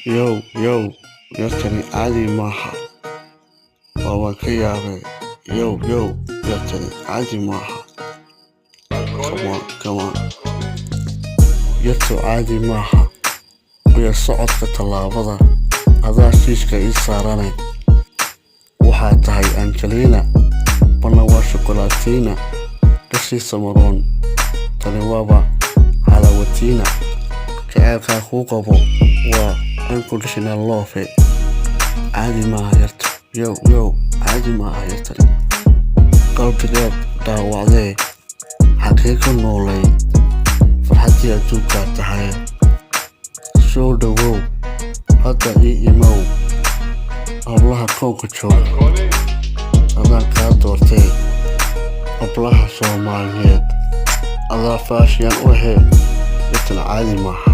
Yo, yartani caadi maaha. Waa waan ka yaabay. Yo, yartani caadi maaha. Come on. Yartu caadi maaha. Iyo socodka tallaabada. Adaa shiishka ii saaranay. Waxaa tahay Angelina. Bana waa shukulaatina. Dhashiisa maroon. Tani waaba xalawatiina. Jaceylkaa kuu qabo waa unconditional love. Caadi maaha yarta. Yo, caadi maaha yartani. Qalbigeed dhaawacdee xagee ka noolay farxaddii adduunkaa tahay. Soo dhawow hadda ii imow hablaha koonka jooga. Adaan kaa doortay hablaha Soomaaliyeed. Adaa faashiyaan u ahayd yartana caadi maaha.